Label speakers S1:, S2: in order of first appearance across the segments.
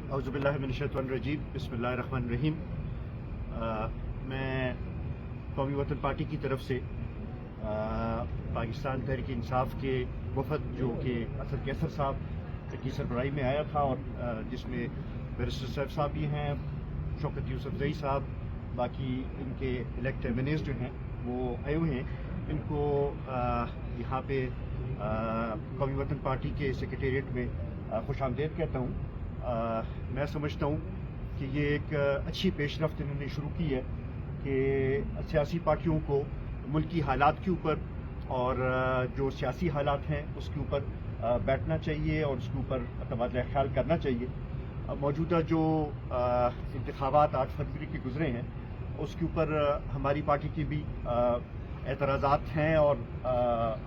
S1: औज़ुबिल्लाहि मिनश्शैतानिर्रजीम बिस्मिल्लाहिर्रहमानिर्रहीम। मैं कौमी वतन पार्टी की तरफ से पाकिस्तान तहरीक इंसाफ के वफद जो कि असद कैसर साहब की सरबराही में आया था और जिसमें बैरिस्टर सैफ साहब भी हैं, शौकत यूसुफजई साहब, बाकी इनके इलेक्ट एमएनएस जो हैं वो आए हुए हैं। इनको यहाँ पे कौमी वतन पार्टी के सेक्रेटेरिएट में खुश आमदेद कहता हूँ। मैं समझता हूँ कि ये एक अच्छी पेशरफ्त इन्होंने शुरू की है कि सियासी पार्टियों को मुल्क की हालात के ऊपर और जो सियासी हालात हैं उसके ऊपर बैठना चाहिए और उसके ऊपर तबादला ख्याल करना चाहिए। मौजूदा जो इंतखाबात 8 फरवरी के गुजरे हैं उसके ऊपर हमारी पार्टी की भी एतराज़ात हैं और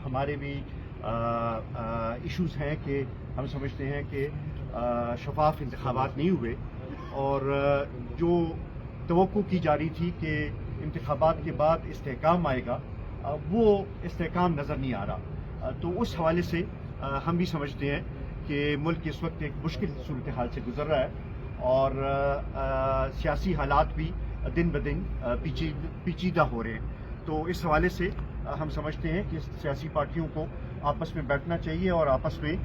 S1: हमारे भी इश्यूज़ हैं कि हम समझते हैं कि शफाफ इंतखाबात नहीं हुए और जो तवक्को की जा रही थी कि इंतखाबात के बाद इस्तेहकाम आएगा वो इस्तेहकाम नज़र नहीं आ रहा। तो उस हवाले से हम भी समझते हैं कि मुल्क इस वक्त एक मुश्किल सूरत हाल से गुजर रहा है और सियासी हालात भी दिन ब दिन पेचीदा हो रहे हैं। तो इस हवाले से हम समझते हैं कि सियासी पार्टियों को आपस में बैठना चाहिए और आपस में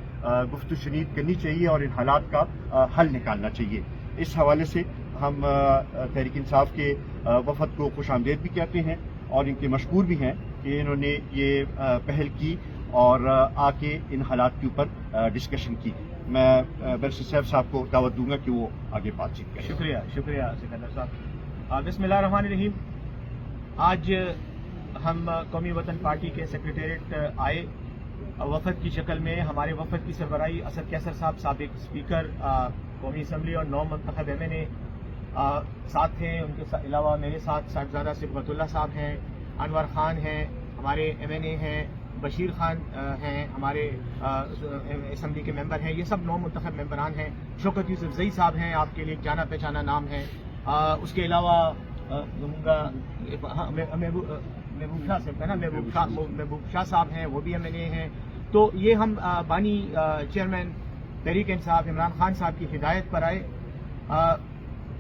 S1: गुफ्तगू शनीद करनी चाहिए और इन हालात का हल निकालना चाहिए। इस हवाले से हम तहरीक इंसाफ के वफद को खुश आमदेद भी कहते हैं और इनके मशकूर भी हैं कि इन्होंने ये पहल की और आके इन हालात के ऊपर डिस्कशन की। मैं बैरिस्टर सैफ साहब को दावत दूंगा कि वो आगे बातचीत करें।
S2: शुक्रिया सिकंदर साहब। बिस्मिल्लाहिर्रहमानिर्रहीम। आज हम कौमी वतन पार्टी के सेक्रेटेरिएट आए वफद की शक्ल में। हमारे वफद की सरबराही असद कैसर साहब, साबिक स्पीकर कौमी असम्बली और 9 मुंतखब एमएनए साथ हैं। उनके अलावा मेरे साथ साहबजादा सिबगतुल्लाह साहब हैं, अनवर खान हैं, हमारे एमएनए हैं, बशीर खान हैं, हमारे असम्बली के मेंबर हैं। ये सब 9 मुंतखब मेंबरान हैं। शौकत यूसुफजई साहब हैं, आपके लिए जाना पहचाना नाम है। उसके अलावा महबूब शाह साहब हैं, वो भी एमएनए हैं। तो ये हम बानी चेयरमैन तहरीक इंसाफ इमरान खान साहब की हिदायत पर आए।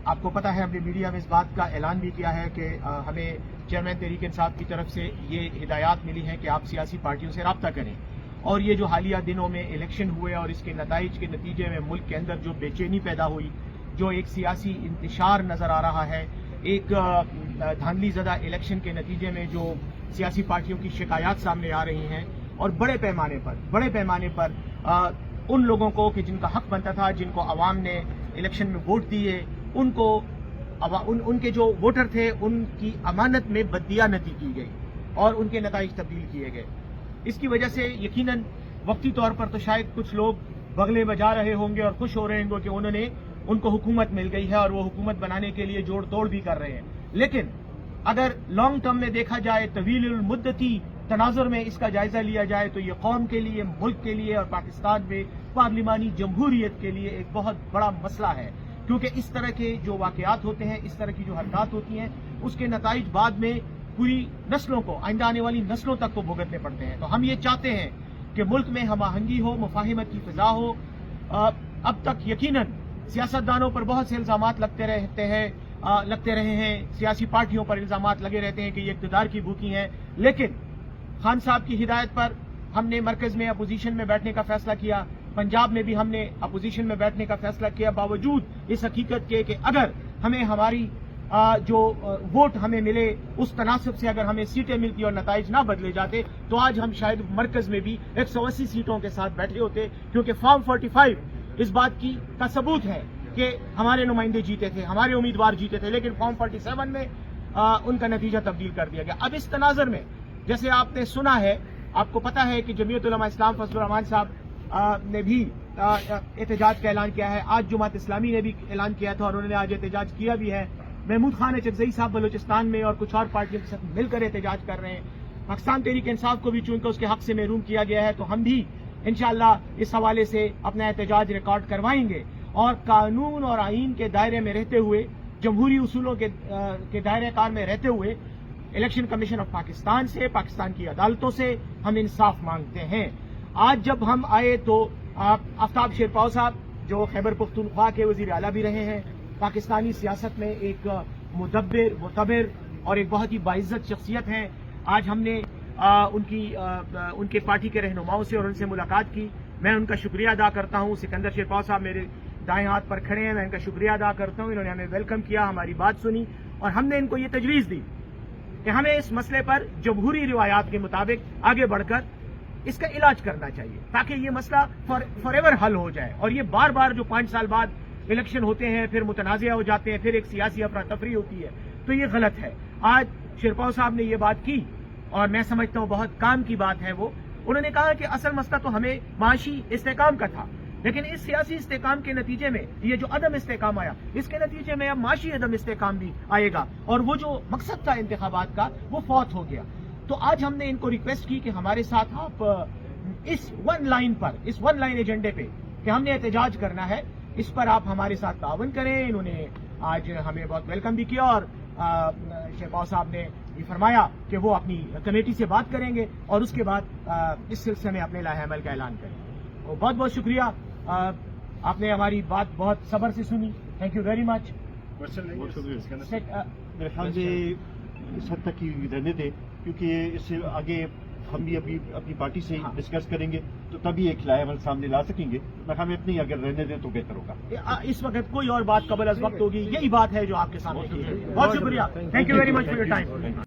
S2: आपको पता है हमने मीडिया में इस बात का ऐलान भी किया है कि हमें चेयरमैन तहरीक इंसाफ की तरफ से ये हिदायत मिली है कि आप सियासी पार्टियों से रब्ता करें और ये जो हालिया दिनों में इलेक्शन हुए और इसके नताइज के नतीजे में मुल्क के अंदर जो बेचैनी पैदा हुई, जो एक सियासी इंतशार नजर आ रहा है, एक धांधली ज़दा इलेक्शन के नतीजे में जो सियासी पार्टियों की शिकायत सामने आ रही हैं और बड़े पैमाने पर उन लोगों को कि जिनका हक बनता था, जिनको अवाम ने इलेक्शन में वोट दिए, उनके जो वोटर थे उनकी अमानत में बददियानती की गई और उनके नताइज तब्दील किए गए। इसकी वजह से यकीनन वक्ती तौर पर तो शायद कुछ लोग बगले बजा रहे होंगे और खुश हो रहे होंगे कि उनको हुकूमत मिल गई है और वो हुकूमत बनाने के लिए जोड़ तोड़ भी कर रहे हैं। लेकिन अगर लॉन्ग टर्म में देखा जाए, तवील मुद्दती तनाजुर में इसका जायजा लिया जाए तो ये कौम के लिए, मुल्क के लिए और पाकिस्तान में पार्लिमानी जमहूरियत के लिए एक बहुत बड़ा मसला है। क्योंकि इस तरह के जो वाकयात होते हैं, इस तरह की जो हरकत होती हैं, उसके नताइज बाद में पूरी नस्लों को, आइंदा आने वाली नस्लों तक को भुगतने पड़ते हैं। तो हम ये चाहते हैं कि मुल्क में हमआहंगी हो, मुफाहिमत की फिजा हो। अब तक यकीनन सियासतदानों पर बहुत से इल्जामात लगते रहे हैं, सियासी पार्टियों पर इल्जामात लगे रहते हैं कि ये इक़्तिदार की भूखी हैं। लेकिन खान साहब की हिदायत पर हमने मरकज में अपोजिशन में बैठने का फैसला किया, पंजाब में भी हमने अपोजिशन में बैठने का फैसला किया, बावजूद इस हकीकत के कि अगर हमें हमारी जो वोट हमें मिले उस तनासब से अगर हमें सीटें मिलती और नताइज ना बदले जाते तो आज हम शायद मरकज में भी 180 सीटों के साथ बैठे होते। क्योंकि फॉर्म 45 इस बात का सबूत है कि हमारे नुमाइंदे जीते थे, हमारे उम्मीदवार जीते थे, लेकिन फॉर्म 47 में उनका नतीजा तब्दील कर दिया गया। अब इस तनाजुर में जैसे आपने सुना है, आपको पता है कि जमीयत उलमा इस्लाम फजलुर रहमान साहब ने भी एहतजाज का ऐलान किया है। आज जुमात इस्लामी ने भी ऐलान किया था और उन्होंने आज एहतजाज किया भी है। महमूद खान चकजई साहब बलूचिस्तान में और कुछ और पार्टियों के साथ मिलकर एहतजाज कर रहे हैं। पाकिस्तान तहरीक इंसाफ को भी चूंकि उसके हक से महरूम किया गया है तो हम भी इंशाअल्लाह इस हवाले से अपना एहतजाज रिकॉर्ड करवाएंगे और कानून और आईन के दायरे में रहते हुए, जमहूरी उसूलों के दायरे कार में रहते हुए इलेक्शन कमीशन ऑफ पाकिस्तान से, पाकिस्तान की अदालतों से हम इंसाफ मांगते हैं। आज जब हम आए तो आफ्ताब शेरपाव साहब جو خیبر پختونخوا کے وزیر اعلیٰ بھی رہے ہیں، پاکستانی سیاست میں ایک مدبر، معتبر اور ایک بہت ہی باعزت شخصیت ہیں. آج ہم نے ان کے پارٹی کے رہنماؤں سے اور ان سے ملاقات کی. میں ان کا شکریہ ادا کرتا ہوں. سکندر شیرپاؤ صاحب میرے دائیں ہاتھ پر کھڑے ہیں، میں ان کا شکریہ ادا کرتا ہوں. انہوں نے ہمیں ویلکم کیا، ہماری بات سنی، اور ہم نے ان کو یہ تجویز دی کہ ہمیں اس مسئلے پر جمہوری روایات کے مطابق آگے بڑھ کر اس کا علاج کرنا چاہیے تاکہ یہ مسئلہ فار ایور حل ہو جائے. اور یہ بار بار جو 5 سال بعد الیکشن ہوتے ہیں، پھر متنازع ہو جاتے ہیں، پھر ایک سیاسی افراتفری ہوتی ہے، تو یہ غلط ہے. آج شیرپاؤ صاحب نے یہ بات کی اور میں سمجھتا ہوں بہت کام کی بات ہے. وہ انہوں نے کہا کہ اصل مسئلہ تو ہمیں معاشی استحکام کا تھا، لیکن اس سیاسی استحکام کے نتیجے میں یہ جو عدم استحکام آیا، اس کے نتیجے میں اب معاشی عدم استحکام بھی آئے گا، اور وہ جو مقصد تھا انتخابات کا وہ فوت ہو گیا. تو آج ہم نے ان کو ریکویسٹ کی کہ ہمارے ساتھ آپ اس ون لائن ایجنڈے پہ کہ ہم نے احتجاج کرنا ہے، اس پر آپ ہمارے ساتھ تعاون کریں. انہوں نے آج ہمیں بہت ویلکم بھی کیا، اور شیرپاؤ صاحب نے یہ فرمایا کہ وہ اپنی کمیٹی سے بات کریں گے اور اس کے بعد اس سلسلے میں اپنے لائحہ عمل کا اعلان کریں گے. بہت بہت شکریہ، آپ نے ہماری بات بہت صبر سے سنی. Thank you very much.
S1: میرے خیال سے اس حد تک ہی رہنے دیں، کیونکہ اس سے آگے ہم بھی اپنی پارٹی سے ڈسکس کریں گے تو تبھی ایک لائحہ عمل سامنے لا سکیں گے. میں ہمیں اتنی اگر رہنے دیں تو بہتر ہوگا.
S2: اس وقت کوئی اور بات قبل از وقت ہوگی، یہی بات ہے جو آپ کے سامنے کی ہے. بہت شکریہ. Thank you very much for your time.